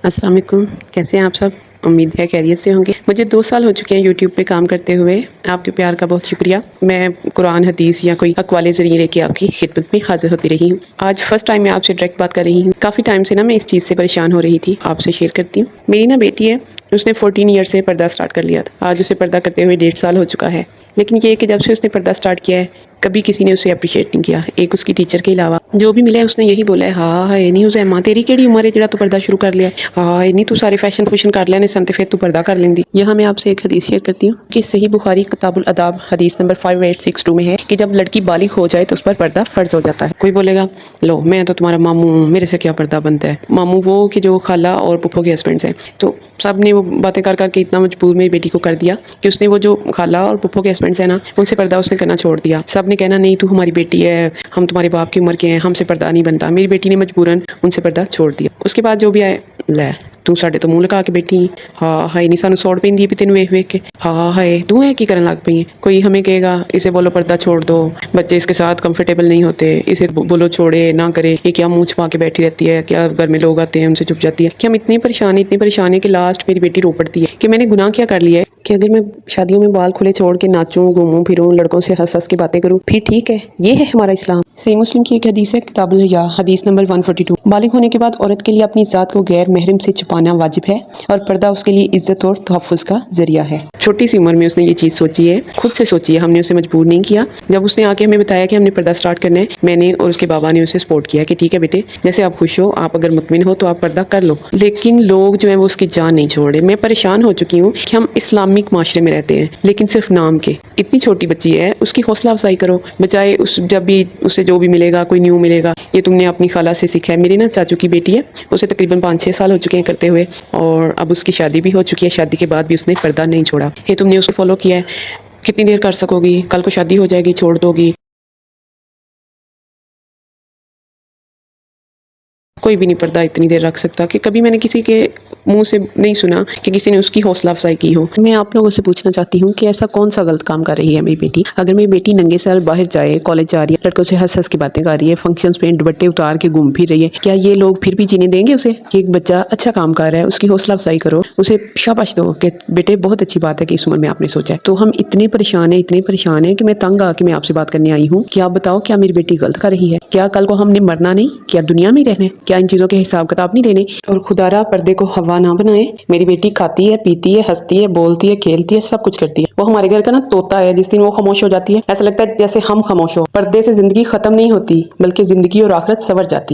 السلام علیکم، کیسے ہیں آپ سب؟ امید ہے خیریت سے ہوں گے۔ مجھے 2 سال ہو چکے ہیں یوٹیوب پہ کام کرتے ہوئے۔ آپ کے پیار کا بہت شکریہ۔ میں قرآن حدیث یا کوئی اقوال ذریعے لے کے آپ کی خدمت میں حاضر ہوتی رہی ہوں۔ آج فرسٹ ٹائم میں آپ سے ڈائریکٹ بات کر رہی ہوں۔ کافی ٹائم سے میں اس چیز سے پریشان ہو رہی تھی، آپ سے شیئر کرتی ہوں۔ میری بیٹی ہے، اس نے 14 ایئر سے پردہ سٹارٹ کر لیا تھا۔ آج اسے پردہ کرتے ہوئے 1.5 سال ہو چکا ہے، لیکن یہ کہ جب سے اس نے پردہ سٹارٹ کیا ہے کبھی کسی نے اسے اپریشیٹ نہیں کیا، ایک اس کی ٹیچر کے علاوہ۔ جو بھی ملا ہے اس نے یہی بولا ہے، ہاں ہے نہیں اسے ماں تیری کیڑی عمر ہے جڑا تو پردہ شروع کر لیا، ہاں نہیں تو سارے فیشن کر لینے سنتے پھر تو پردہ کر لیندی۔ یہاں میں آپ سے ایک حدیث شیئر کرتی ہوں کہ صحیح بخاری کتاب الاداب حدیث نمبر 5862 میں ہے کہ جب لڑکی بالغ ہو جائے تو اس پر پردہ فرض ہو جاتا ہے۔ کوئی بولے گا لو میں تو تمہارا ماموں ہوں، میرے سے کیا پردہ بنتا ہے؟ ماموں وہ کہ جو خالہ اور پھپھو کے ہسبینڈز ہیں۔ تو سب نے وہ باتیں کر کے اتنا مجبور میری بیٹی کو کر دیا کہ اس نے وہ جو خالہ اور پھپھو کے ہسبینڈز ہیں نا، ان سے پردہ اس نے کرنا چھوڑ دیا۔ سب نے کہنا نہیں تو ہماری بیٹی ہے، ہم تمہارے باپ کی عمر کے ہیں، ہم سے پردہ نہیں بنتا۔ میری بیٹی نے مجبوراً ان سے پردہ چھوڑ دیا۔ اس کے بعد جو بھی آئے، لے تو ساڈے تو منہ لگا کے بیٹھی ہیں، ہاں ہائے نہیں سانو سوڑ پیندی ہے تینوں ویکھ کے، ہاں ہائے تو ہے کی کرن لگ پئی ہیں۔ کوئی ہمیں کہے گا اسے بولو پردہ چھوڑ دو، بچے اس کے ساتھ کمفرٹیبل نہیں ہوتے، اسے بولو چھوڑے نہ کرے، یہ کیا منہ چھپا کے بیٹھی رہتی ہے، کیا گھر میں لوگ آتے ہیں ان سے چھپ جاتی ہے۔ کہ ہم اتنے پریشان ہیں کہ لاسٹ میری بیٹی رو پڑتی ہے کہ میں نے گناہ کیا کر لیا ہے کہ اگر میں شادیوں میں بال کھلے چھوڑ کے ناچوں گھوموں پھروں لڑکوں سے ہنس کے باتیں کروں پھر ٹھیک ہے؟ یہ ہے ہمارا اسلام۔ صحیح مسلم کی ایک حدیث ہے کتاب الحیا حدیث نمبر 142، بالغ ہونے کے بعد عورت کے لیے اپنی ذات کو غیر محرم سے چھپانا واجب ہے اور پردہ اس کے لیے عزت اور تحفظ کا ذریعہ ہے۔ چھوٹی سی عمر میں اس نے یہ چیز سوچی ہے، خود سے سوچی ہے، ہم نے اسے مجبور نہیں کیا۔ جب اس نے آ کے ہمیں بتایا کہ ہم نے پردہ سٹارٹ کرنا ہے، میں نے اور اس کے بابا نے اسے سپورٹ کیا کہ ٹھیک ہے بیٹے جیسے آپ خوش ہو، آپ اگر مطمئن ہو تو آپ پردہ کر لو۔ لیکن لوگ جو ہیں وہ اس کی جان نہیں چھوڑ رہے۔ میں پریشان ہو چکی ہوں کہ ہم اسلامک معاشرے میں رہتے ہیں لیکن صرف نام کے۔ اتنی چھوٹی بچی ہے، اس کی حوصلہ افزائی کرو، بچائے اس جب بھی اسے جو بھی ملے گا کوئی نیو ملے گا، یہ تم نے اپنی خالہ سے سیکھا ہے۔ میری چاچو کی بیٹی ہے، اسے تقریباً 5-6 سال ہو چکے ہیں کرتے ہوئے، اور اب اس کی شادی بھی ہو چکی ہے۔ شادی کے بعد بھی اس نے پردہ نہیں چھوڑا۔ یہ تم نے اس کو فالو کیا ہے، کتنی دیر کر سکو گی؟ کل کو شادی ہو جائے گی، چھوڑ دو گی؟ کوئی بھی نہیں پردہ اتنی دیر رکھ سکتا کہ کبھی میں نے کسی کے منہ سے نہیں سنا کہ کسی نے اس کی حوصلہ افزائی کی ہو۔ میں آپ لوگوں سے پوچھنا چاہتی ہوں کہ ایسا کون سا غلط کام کر رہی ہے میری بیٹی؟ اگر میری بیٹی ننگے سر باہر جائے، کالج جا رہی ہے، لڑکوں سے ہنس کے باتیں کر رہی ہے، فنکشنز پہ دوپٹے اتار کے گھوم پھر رہی ہے، کیا یہ لوگ پھر بھی جینے دیں گے اسے؟ کہ ایک بچہ اچھا کام کر رہا ہے، اس کی حوصلہ افزائی کرو، اسے شاباش دو کہ بیٹے بہت اچھی بات ہے کہ اس عمر میں آپ نے سوچا ہے۔ تو ہم اتنے پریشان ہیں کہ میں تنگ آ کے میں آپ سے بات کرنے آئی ہوں کہ آپ بتاؤ کیا میری بیٹی غلط کر رہی ہے؟ کیا کل کو ہم نے مرنا نہیں؟ کیا دنیا میں رہنا ہے؟ کیا ان چیزوں کے حساب کتاب نہیں دینے؟ اور خدا را پردے کو ہوا نہ بنائے۔ میری بیٹی کھاتی ہے، پیتی ہے، ہنستی ہے، بولتی ہے، کھیلتی ہے، سب کچھ کرتی ہے۔ وہ ہمارے گھر کا طوطا ہے، جس دن وہ خاموش ہو جاتی ہے ایسا لگتا ہے جیسے ہم خاموش ہو۔ پردے سے زندگی ختم نہیں ہوتی بلکہ زندگی اور آخرت سنور جاتی ہے۔